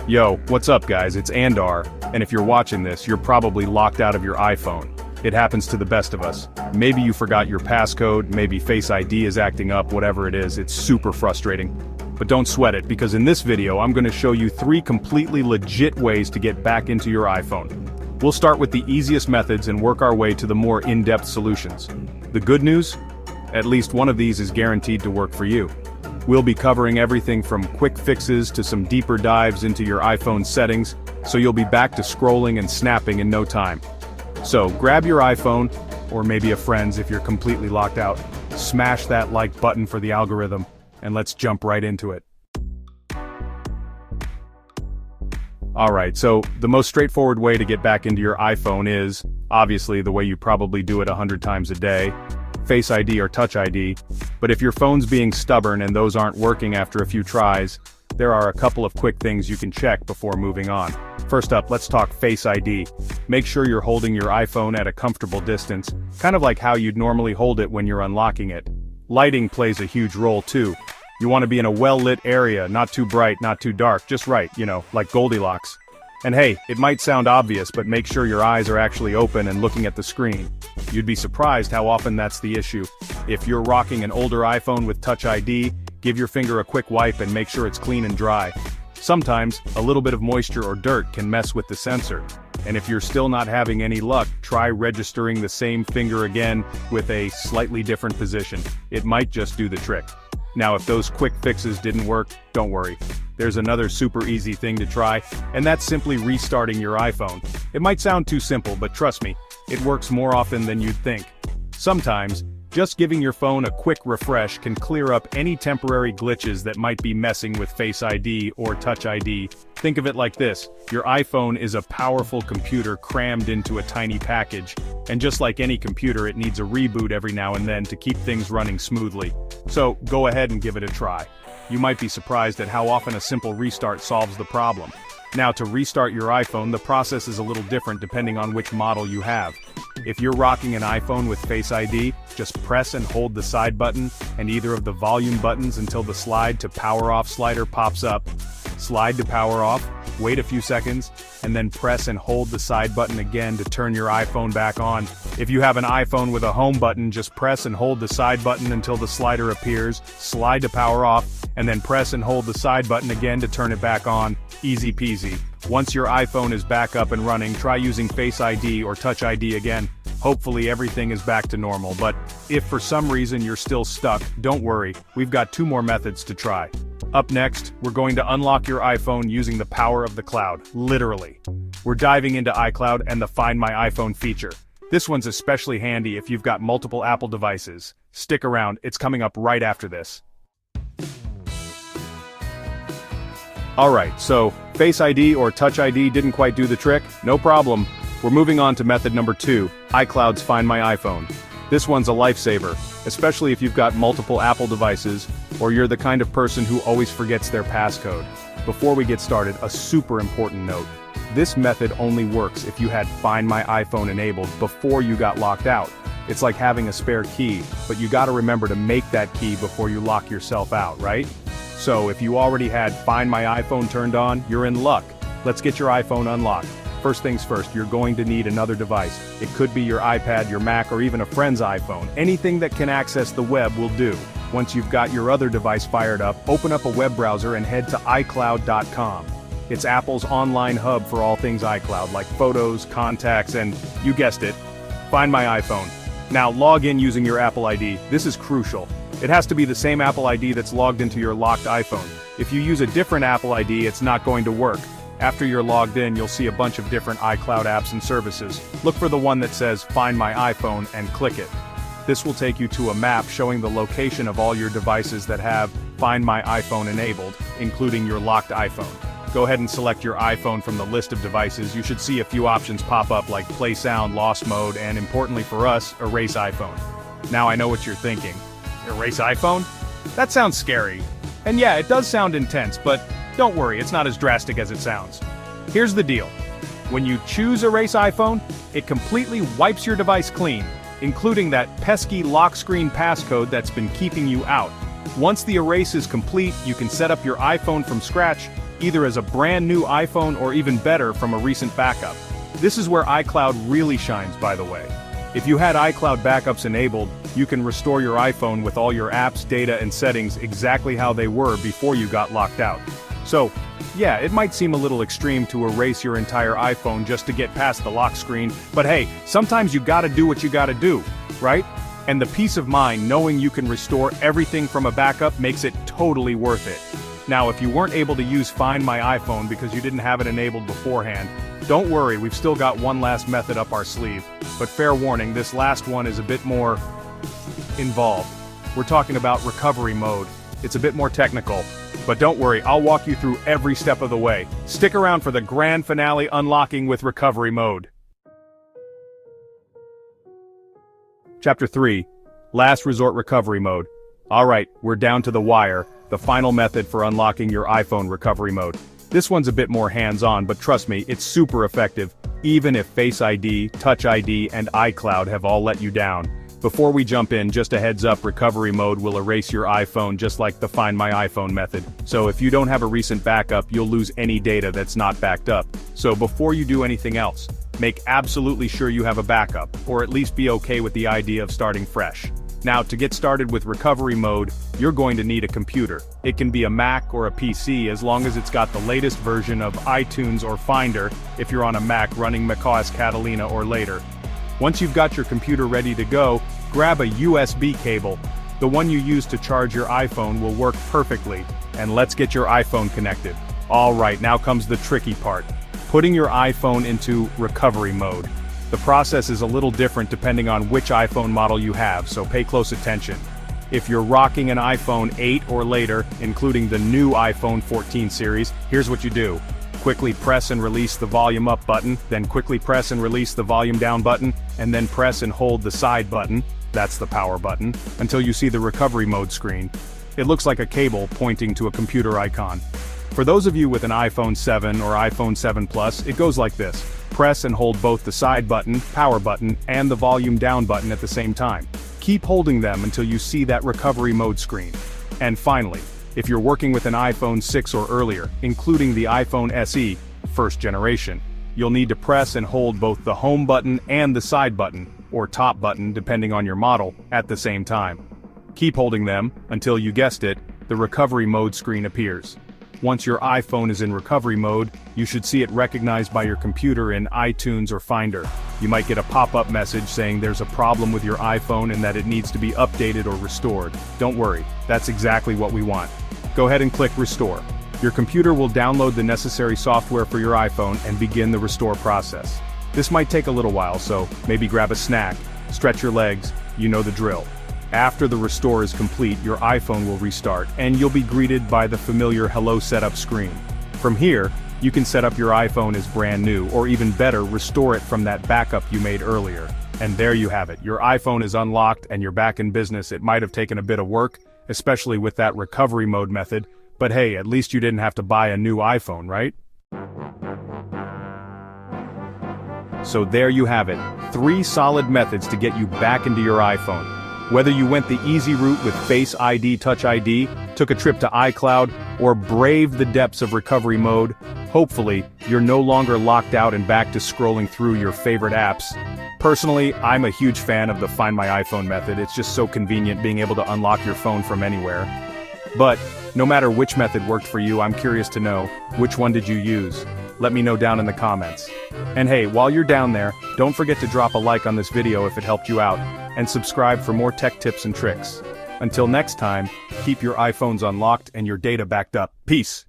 Yo, what's up guys, it's Andar, and if you're watching this, you're probably locked out of your iPhone. It happens to the best of us. Maybe you forgot your passcode, maybe Face ID is acting up, whatever it is, it's super frustrating. But don't sweat it, because in this video I'm going to show you 3 completely legit ways to get back into your iPhone. We'll start with the easiest methods and work our way to the more in-depth solutions. The good news? At least one of these is guaranteed to work for you. We'll be covering everything from quick fixes to some deeper dives into your iPhone settings, so you'll be back to scrolling and snapping in no time. So grab your iPhone, or maybe a friend's if you're completely locked out, smash that like button for the algorithm, and let's jump right into it. Alright, so the most straightforward way to get back into your iPhone is, obviously the way you probably do it 100 times a day, Face ID or Touch ID, but if your phone's being stubborn and those aren't working after a few tries, there are a couple of quick things you can check before moving on. First up, let's talk Face ID. Make sure you're holding your iPhone at a comfortable distance, kind of like how you'd normally hold it when you're unlocking it. Lighting plays a huge role too. You want to be in a well-lit area, not too bright, not too dark, just right, like Goldilocks. And hey, it might sound obvious, but make sure your eyes are actually open and looking at the screen. You'd be surprised how often that's the issue. If you're rocking an older iPhone with Touch ID, give your finger a quick wipe and make sure it's clean and dry. Sometimes, a little bit of moisture or dirt can mess with the sensor. And if you're still not having any luck, try registering the same finger again with a slightly different position. It might just do the trick. Now if those quick fixes didn't work, don't worry. There's another super easy thing to try, and that's simply restarting your iPhone. It might sound too simple, but trust me, it works more often than you'd think. Sometimes, just giving your phone a quick refresh can clear up any temporary glitches that might be messing with Face ID or Touch ID. Think of it like this, your iPhone is a powerful computer crammed into a tiny package, and just like any computer it needs a reboot every now and then to keep things running smoothly. So, go ahead and give it a try. You might be surprised at how often a simple restart solves the problem. Now to restart your iPhone, the process is a little different depending on which model you have. If you're rocking an iPhone with Face ID, just press and hold the side button and either of the volume buttons until the slide to power off slider pops up. Slide to power off, wait a few seconds, and then press and hold the side button again to turn your iPhone back on. If you have an iPhone with a home button, just press and hold the side button until the slider appears, slide to power off, and then press and hold the side button again to turn it back on. Easy peasy. Once your iPhone is back up and running, try using Face ID or Touch ID again. Hopefully everything is back to normal, but if for some reason you're still stuck, don't worry, we've got 2 more methods to try. Up next, we're going to unlock your iPhone using the power of the cloud, literally. We're diving into iCloud and the Find My iPhone feature. This one's especially handy if you've got multiple Apple devices. Stick around, it's coming up right after this. Alright, so, Face ID or Touch ID didn't quite do the trick? No problem. We're moving on to method number 2, iCloud's Find My iPhone. This one's a lifesaver, especially if you've got multiple Apple devices, or you're the kind of person who always forgets their passcode. Before we get started, a super important note. This method only works if you had Find My iPhone enabled before you got locked out. It's like having a spare key, but you gotta remember to make that key before you lock yourself out, right? So if you already had Find My iPhone turned on, you're in luck. Let's get your iPhone unlocked. First things first, you're going to need another device. It could be your iPad, your Mac, or even a friend's iPhone. Anything that can access the web will do. Once you've got your other device fired up, open up a web browser and head to iCloud.com. It's Apple's online hub for all things iCloud, like photos, contacts, and, you guessed it, Find My iPhone. Now log in using your Apple ID. This is crucial. It has to be the same Apple ID that's logged into your locked iPhone. If you use a different Apple ID, it's not going to work. After you're logged in, you'll see a bunch of different iCloud apps and services. Look for the one that says Find My iPhone and click it. This will take you to a map showing the location of all your devices that have Find My iPhone enabled, including your locked iPhone. Go ahead and select your iPhone from the list of devices. You should see a few options pop up like Play Sound, Lost Mode, and importantly for us, Erase iPhone. Now I know what you're thinking. Erase iPhone? That sounds scary. And yeah, it does sound intense, but don't worry, it's not as drastic as it sounds. Here's the deal. When you choose Erase iPhone, it completely wipes your device clean, including that pesky lock screen passcode that's been keeping you out. Once the erase is complete, you can set up your iPhone from scratch, either as a brand new iPhone or even better from a recent backup. This is where iCloud really shines, by the way. If you had iCloud backups enabled, you can restore your iPhone with all your apps, data and settings exactly how they were before you got locked out. So, yeah, it might seem a little extreme to erase your entire iPhone just to get past the lock screen, but hey, sometimes you gotta do what you gotta do, right? And the peace of mind knowing you can restore everything from a backup makes it totally worth it. Now, if you weren't able to use Find My iPhone because you didn't have it enabled beforehand, don't worry, we've still got one last method up our sleeve. But fair warning, this last one is a bit more involved. We're talking about recovery mode. It's a bit more technical, but don't worry, I'll walk you through every step of the way. Stick around for the grand finale unlocking with recovery mode. Chapter 3, Last Resort Recovery Mode. Alright, we're down to the wire, the final method for unlocking your iPhone recovery mode. This one's a bit more hands-on, but trust me, it's super effective, even if Face ID, Touch ID, and iCloud have all let you down. Before we jump in, just a heads up, recovery mode will erase your iPhone just like the Find My iPhone method. So if you don't have a recent backup, you'll lose any data that's not backed up. So before you do anything else, make absolutely sure you have a backup, or at least be okay with the idea of starting fresh. Now, to get started with recovery mode, you're going to need a computer. It can be a Mac or a PC as long as it's got the latest version of iTunes or Finder if you're on a Mac running macOS Catalina or later. Once you've got your computer ready to go, grab a USB cable. The one you use to charge your iPhone will work perfectly, and let's get your iPhone connected. Alright, now comes the tricky part. Putting your iPhone into recovery mode. The process is a little different depending on which iPhone model you have, so pay close attention. If you're rocking an iPhone 8 or later, including the new iPhone 14 series, here's what you do. Quickly press and release the volume up button, then quickly press and release the volume down button, and then press and hold the side button, that's the power button, until you see the recovery mode screen. It looks like a cable pointing to a computer icon. For those of you with an iPhone 7 or iPhone 7 Plus, it goes like this. Press and hold both the side button, power button, and the volume down button at the same time. Keep holding them until you see that recovery mode screen. And finally, if you're working with an iPhone 6 or earlier, including the iPhone SE, first generation, you'll need to press and hold both the home button and the side button, or top button depending on your model, at the same time. Keep holding them until, you guessed it, the recovery mode screen appears. Once your iPhone is in recovery mode, you should see it recognized by your computer in iTunes or Finder. You might get a pop-up message saying there's a problem with your iPhone and that it needs to be updated or restored. Don't worry, that's exactly what we want. Go ahead and click Restore. Your computer will download the necessary software for your iPhone and begin the restore process. This might take a little while, so maybe grab a snack, stretch your legs, you know the drill. After the restore is complete, your iPhone will restart, and you'll be greeted by the familiar Hello Setup screen. From here, you can set up your iPhone as brand new, or even better, restore it from that backup you made earlier. And there you have it, your iPhone is unlocked and you're back in business. It might have taken a bit of work, especially with that recovery mode method, but hey, at least you didn't have to buy a new iPhone, right? So there you have it, 3 solid methods to get you back into your iPhone. Whether you went the easy route with Face ID, Touch ID, took a trip to iCloud, or braved the depths of recovery mode, hopefully, you're no longer locked out and back to scrolling through your favorite apps. Personally, I'm a huge fan of the Find My iPhone method. It's just so convenient being able to unlock your phone from anywhere. But, no matter which method worked for you, I'm curious to know, which one did you use? Let me know down in the comments. And hey, while you're down there, don't forget to drop a like on this video if it helped you out, and subscribe for more tech tips and tricks. Until next time, keep your iPhones unlocked and your data backed up. Peace!